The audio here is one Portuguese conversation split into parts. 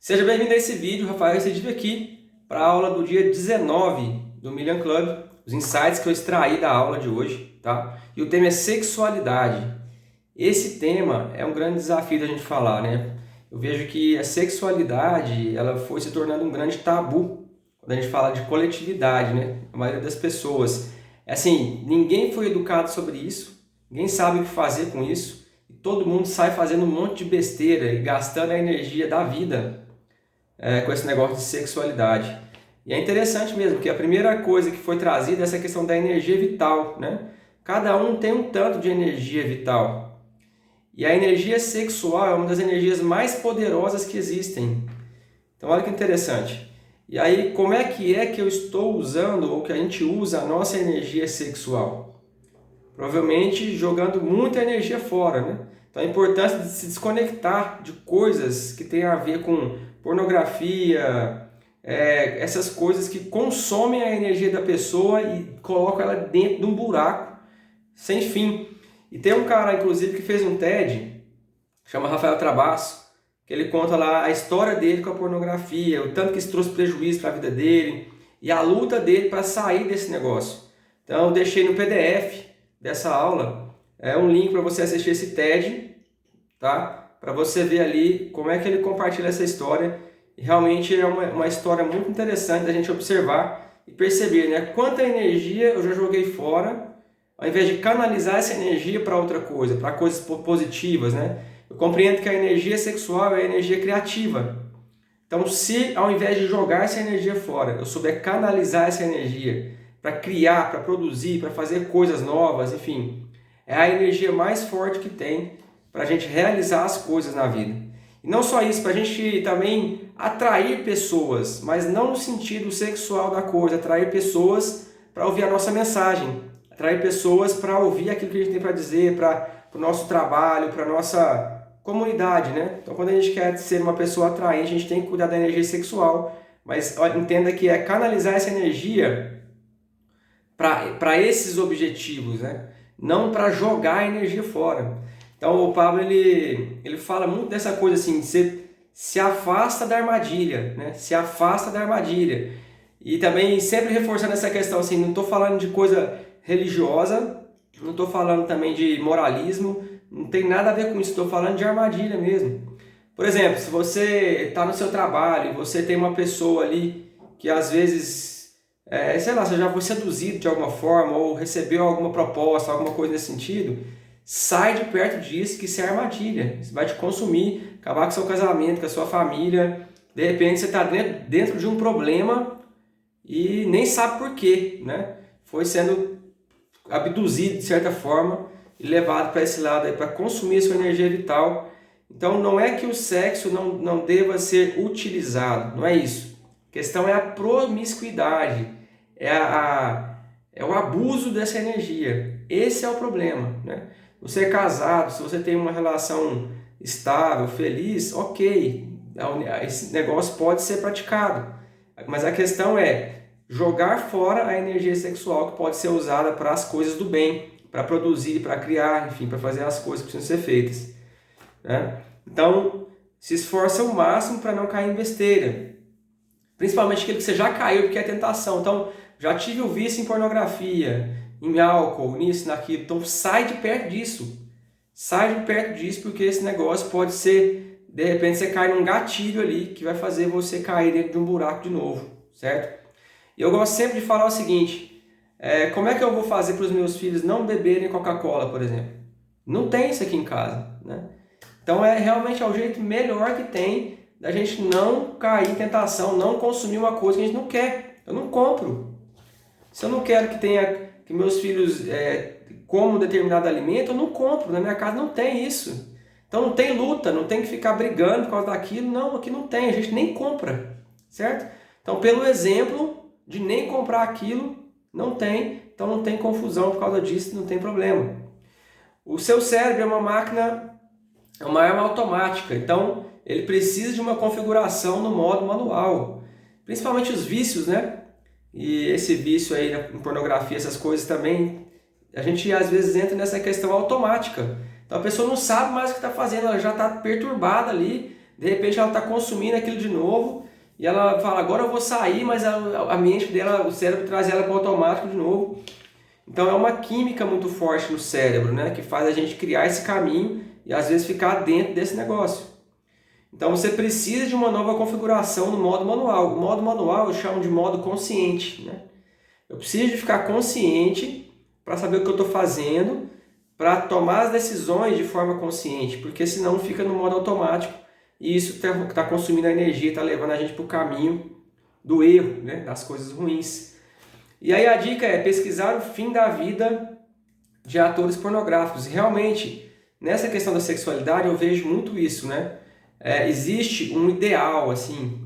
Seja bem-vindo a esse vídeo, Rafael Recidive aqui para a aula do dia 19 do Million Club, os insights que eu extraí da aula de hoje, tá? E o tema é sexualidade. Esse tema é um grande desafio da gente falar, né? Eu vejo que a sexualidade, ela foi se tornando um grande tabu quando a gente fala de coletividade, né? A maioria das pessoas, assim, ninguém foi educado sobre isso, ninguém sabe o que fazer com isso, e todo mundo sai fazendo um monte de besteira e gastando a energia da vida com esse negócio de sexualidade. E é interessante mesmo, porque a primeira coisa que foi trazida é essa questão da energia vital, né? Cada um tem um tanto de energia vital. E a energia sexual é uma das energias mais poderosas que existem. Então olha que interessante. E aí, como é que eu estou usando, ou que a gente usa a nossa energia sexual? Provavelmente jogando muita energia fora, né? Então a importância de se desconectar de coisas que têm a ver com pornografia, essas coisas que consomem a energia da pessoa e colocam ela dentro de um buraco sem fim. E tem um cara, inclusive, que fez um TED, chama Rafael Trabasso, que ele conta lá a história dele com a pornografia, o tanto que isso trouxe prejuízo para a vida dele e a luta dele para sair desse negócio. Então eu deixei no PDF dessa aula um link para você assistir esse TED, tá? Para você ver ali como é que ele compartilha essa história. E realmente é uma história muito interessante da gente observar e perceber, né? Quanta energia eu já joguei fora, ao invés de canalizar essa energia para outra coisa, para coisas positivas, né? Eu compreendo que a energia sexual é a energia criativa. Então, se ao invés de jogar essa energia fora, eu souber canalizar essa energia para criar, para produzir, para fazer coisas novas, enfim, é a energia mais forte que tem para a gente realizar as coisas na vida. E não só isso, para a gente também atrair pessoas, mas não no sentido sexual da coisa, atrair pessoas para ouvir a nossa mensagem, atrair pessoas para ouvir aquilo que a gente tem para dizer, para o nosso trabalho, para a nossa comunidade, né? Então, quando a gente quer ser uma pessoa atraente, a gente tem que cuidar da energia sexual, mas entenda que é canalizar essa energia para esses objetivos, né? Não para jogar a energia fora. Então o Pablo ele fala muito dessa coisa assim, você se afasta da armadilha, né? Se afasta da armadilha. E também sempre reforçando essa questão assim, não estou falando de coisa religiosa, não estou falando também de moralismo, não tem nada a ver com isso, estou falando de armadilha mesmo. Por exemplo, se você está no seu trabalho e você tem uma pessoa ali que às vezes, sei lá, você já foi seduzido de alguma forma ou recebeu alguma proposta, alguma coisa nesse sentido, sai de perto disso, que isso é armadilha. Isso vai te consumir, acabar com o seu casamento, com a sua família. De repente você está dentro de um problema e nem sabe por quê, né? Foi sendo abduzido de certa forma e levado para esse lado aí, para consumir a sua energia vital. Então não é que o sexo não deva ser utilizado, não é isso. A questão é a promiscuidade, é o abuso dessa energia. Esse é o problema, né? Você é casado, se você tem uma relação estável, feliz, ok, esse negócio pode ser praticado. Mas a questão é jogar fora a energia sexual que pode ser usada para as coisas do bem, para produzir, para criar, enfim, para fazer as coisas que precisam ser feitas, né? Então, se esforça ao máximo para não cair em besteira. Principalmente aquilo que você já caiu, porque é tentação. Então, já tive o vício em pornografia, em álcool, nisso, naquilo. Então sai de perto disso. Sai de perto disso, porque esse negócio pode ser, de repente você cai num gatilho ali que vai fazer você cair dentro de um buraco de novo, certo? E eu gosto sempre de falar o seguinte, como é que eu vou fazer para os meus filhos não beberem Coca-Cola, por exemplo? Não tem isso aqui em casa, né? Então realmente é o jeito melhor que tem da gente não cair em tentação, não consumir uma coisa que a gente não quer. Eu não compro. Se eu não quero que meus filhos comam um determinado alimento, eu não compro. Na minha casa não tem isso. Então não tem luta, não tem que ficar brigando por causa daquilo. Não, aqui não tem, a gente nem compra, certo? Então pelo exemplo de nem comprar aquilo, não tem. Então não tem confusão por causa disso, não tem problema. O seu cérebro é uma máquina, é uma arma automática. Então ele precisa de uma configuração no modo manual. Principalmente os vícios, né? E esse vício aí em pornografia, essas coisas também, a gente às vezes entra nessa questão automática. Então a pessoa não sabe mais o que está fazendo, ela já está perturbada ali, De repente ela está consumindo aquilo de novo e ela fala, agora eu vou sair, mas a mente dela, o cérebro traz ela para o automático de novo. Então é uma química muito forte no cérebro, né, que faz a gente criar esse caminho e às vezes ficar dentro desse negócio. Então você precisa de uma nova configuração no modo manual. O modo manual eu chamo de modo consciente, né? Eu preciso de ficar consciente para saber o que eu estou fazendo, para tomar as decisões de forma consciente, porque senão fica no modo automático e isso está consumindo a energia, está levando a gente para o caminho do erro, né? Das coisas ruins. E aí a dica é pesquisar o fim da vida de atores pornográficos. E realmente, nessa questão da sexualidade eu vejo muito isso, né? Existe um ideal, assim,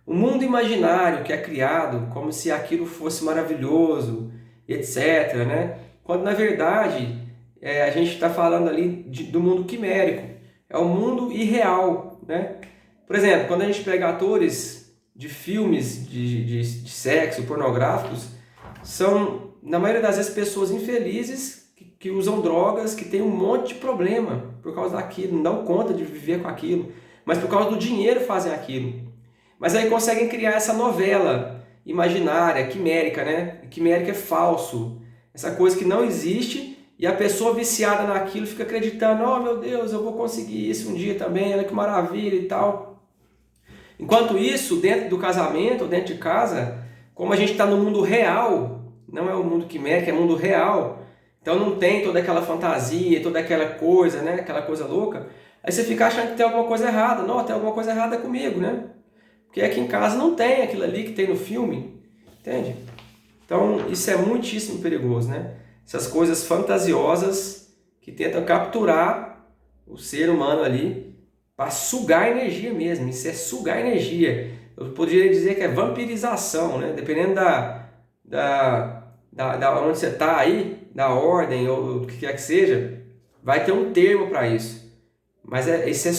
um mundo imaginário que é criado como se aquilo fosse maravilhoso, etc., né? Quando na verdade a gente está falando ali do mundo quimérico, é o mundo irreal, né? Por exemplo, quando a gente pega atores de filmes de sexo pornográficos, são na maioria das vezes pessoas infelizes que usam drogas, que têm um monte de problema por causa daquilo, não dão conta de viver com aquilo, mas por causa do dinheiro fazem aquilo. Mas aí conseguem criar essa novela imaginária, quimérica, né? Quimérica é falso, essa coisa que não existe e a pessoa viciada naquilo fica acreditando, oh meu Deus, eu vou conseguir isso um dia também, olha que maravilha e tal. Enquanto isso, dentro do casamento, dentro de casa, como a gente está no mundo real, não é o mundo quimérico, é o mundo real, então não tem toda aquela fantasia, toda aquela coisa, né? Aquela coisa louca. Aí você fica achando que tem alguma coisa errada. Não, tem alguma coisa errada comigo, né? Porque aqui em casa não tem aquilo ali que tem no filme, entende? Então isso é muitíssimo perigoso, né? Essas coisas fantasiosas que tentam capturar o ser humano ali para sugar energia mesmo. Isso é sugar energia. Eu poderia dizer que é vampirização, né? Dependendo da onde você está aí, da ordem ou do que quer que seja, vai ter um termo para isso. Mas isso é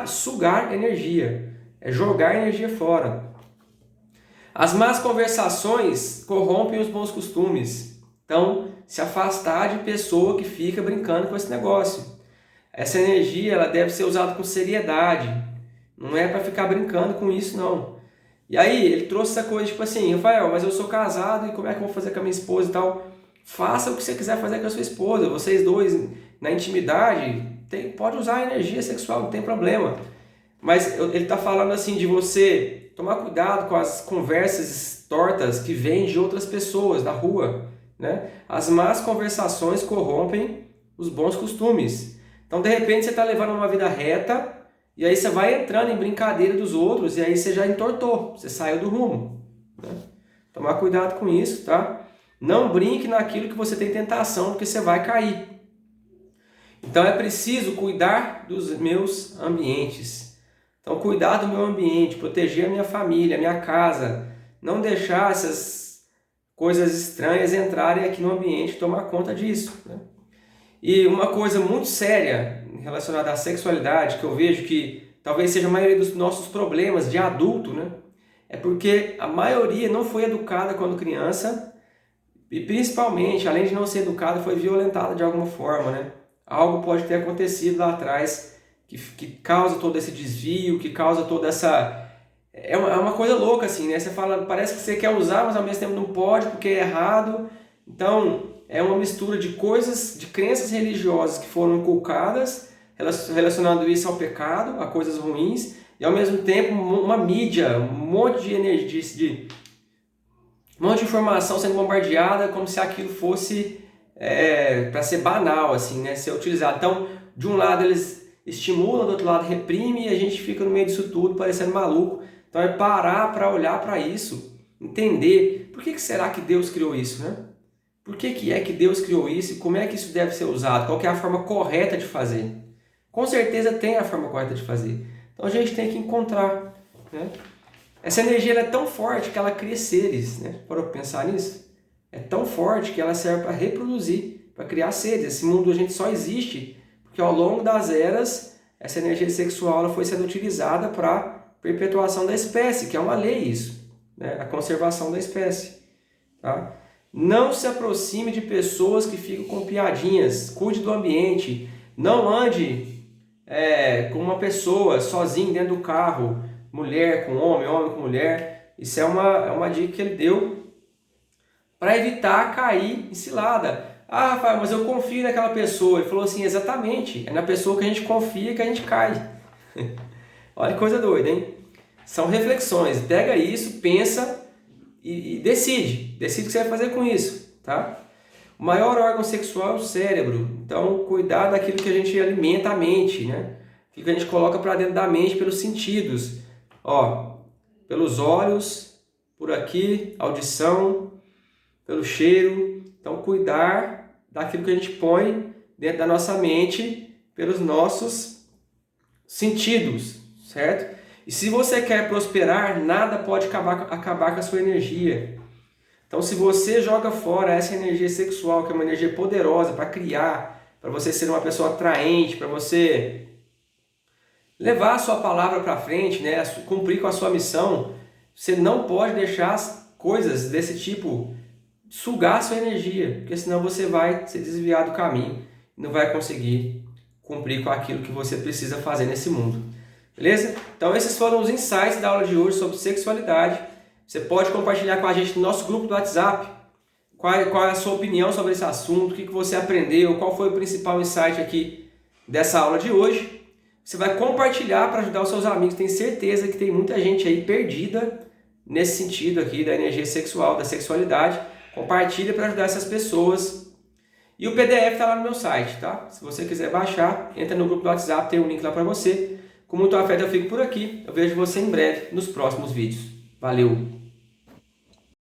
sugar energia, é jogar energia fora. As más conversações corrompem os bons costumes. Então, se afastar de pessoa que fica brincando com esse negócio. Essa energia ela deve ser usada com seriedade. Não é para ficar brincando com isso, não. E aí, ele trouxe essa coisa, tipo assim, Rafael, mas eu sou casado e como é que eu vou fazer com a minha esposa e tal? Faça o que você quiser fazer com a sua esposa. Vocês dois, na intimidade, pode usar a energia sexual, não tem problema. Mas ele está falando assim de você tomar cuidado com as conversas tortas que vêm de outras pessoas da rua, né? As más conversações corrompem os bons costumes. Então, de repente, você está levando uma vida reta e aí você vai entrando em brincadeira dos outros e aí você já entortou, você saiu do rumo, né? Tomar cuidado com isso, tá? Não brinque naquilo que você tem tentação, porque você vai cair. Então é preciso cuidar dos meus ambientes. Então cuidar do meu ambiente, proteger a minha família, a minha casa, não deixar essas coisas estranhas entrarem aqui no ambiente e tomar conta disso, né? E uma coisa muito séria relacionada à sexualidade, que eu vejo que talvez seja a maioria dos nossos problemas de adulto, né? É porque a maioria não foi educada quando criança e principalmente, além de não ser educada, foi violentada de alguma forma, né? Algo pode ter acontecido lá atrás que causa todo esse desvio, que causa toda essa... É uma coisa louca assim, né? Você fala, parece que você quer usar, mas ao mesmo tempo não pode porque é errado. Então, é uma mistura de coisas, de crenças religiosas que foram inculcadas, relacionando isso ao pecado, a coisas ruins, e ao mesmo tempo uma mídia, um monte de energia, um monte de informação sendo bombardeada como se aquilo fosse para ser banal, assim, né? Ser utilizado. Então, de um lado eles estimulam, do outro lado reprime, e a gente fica no meio disso tudo parecendo maluco. Então é parar para olhar para isso, entender por que será que Deus criou isso, né? Por que é que Deus criou isso e como é que isso deve ser usado? Qual que é a forma correta de fazer? Com certeza tem a forma correta de fazer. Então a gente tem que encontrar, né? Essa energia é tão forte que ela cria seres, né? Para pensar nisso? É tão forte que ela serve para reproduzir, para criar seres. Esse mundo a gente só existe porque ao longo das eras essa energia sexual ela foi sendo utilizada para perpetuação da espécie, que é uma lei isso, né? A conservação da espécie, tá? Não se aproxime de pessoas que ficam com piadinhas, cuide do ambiente, não ande com uma pessoa sozinho dentro do carro, mulher com homem, homem com mulher. Isso é uma dica que ele deu para evitar cair em cilada. Ah, Rafael, mas eu confio naquela pessoa. Ele falou assim, exatamente, é na pessoa que a gente confia que a gente cai. Olha que coisa doida, hein? São reflexões. Pega isso, pensa e decide. Decide o que você vai fazer com isso, tá? O maior órgão sexual é o cérebro. Então, cuidar daquilo que a gente alimenta a mente, né? O que a gente coloca para dentro da mente pelos sentidos. Ó, pelos olhos, por aqui, audição, pelo cheiro. Então, cuidar daquilo que a gente põe dentro da nossa mente pelos nossos sentidos, certo? E se você quer prosperar, nada pode acabar com a sua energia. Então, se você joga fora essa energia sexual, que é uma energia poderosa para criar, para você ser uma pessoa atraente, para você levar a sua palavra para frente, né, cumprir com a sua missão, você não pode deixar as coisas desse tipo sugar a sua energia, porque senão você vai se desviar do caminho e não vai conseguir cumprir com aquilo que você precisa fazer nesse mundo. Beleza? Então esses foram os insights da aula de hoje sobre sexualidade. Você pode compartilhar com a gente no nosso grupo do WhatsApp qual é a sua opinião sobre esse assunto, o que você aprendeu, qual foi o principal insight aqui dessa aula de hoje. Você vai compartilhar para ajudar os seus amigos. Tenho certeza que tem muita gente aí perdida nesse sentido aqui da energia sexual, da sexualidade. Compartilha para ajudar essas pessoas. E o PDF está lá no meu site, tá? Se você quiser baixar, entra no grupo do WhatsApp, tem um link lá para você. Com muito afeto eu fico por aqui. Eu vejo você em breve nos próximos vídeos. Valeu!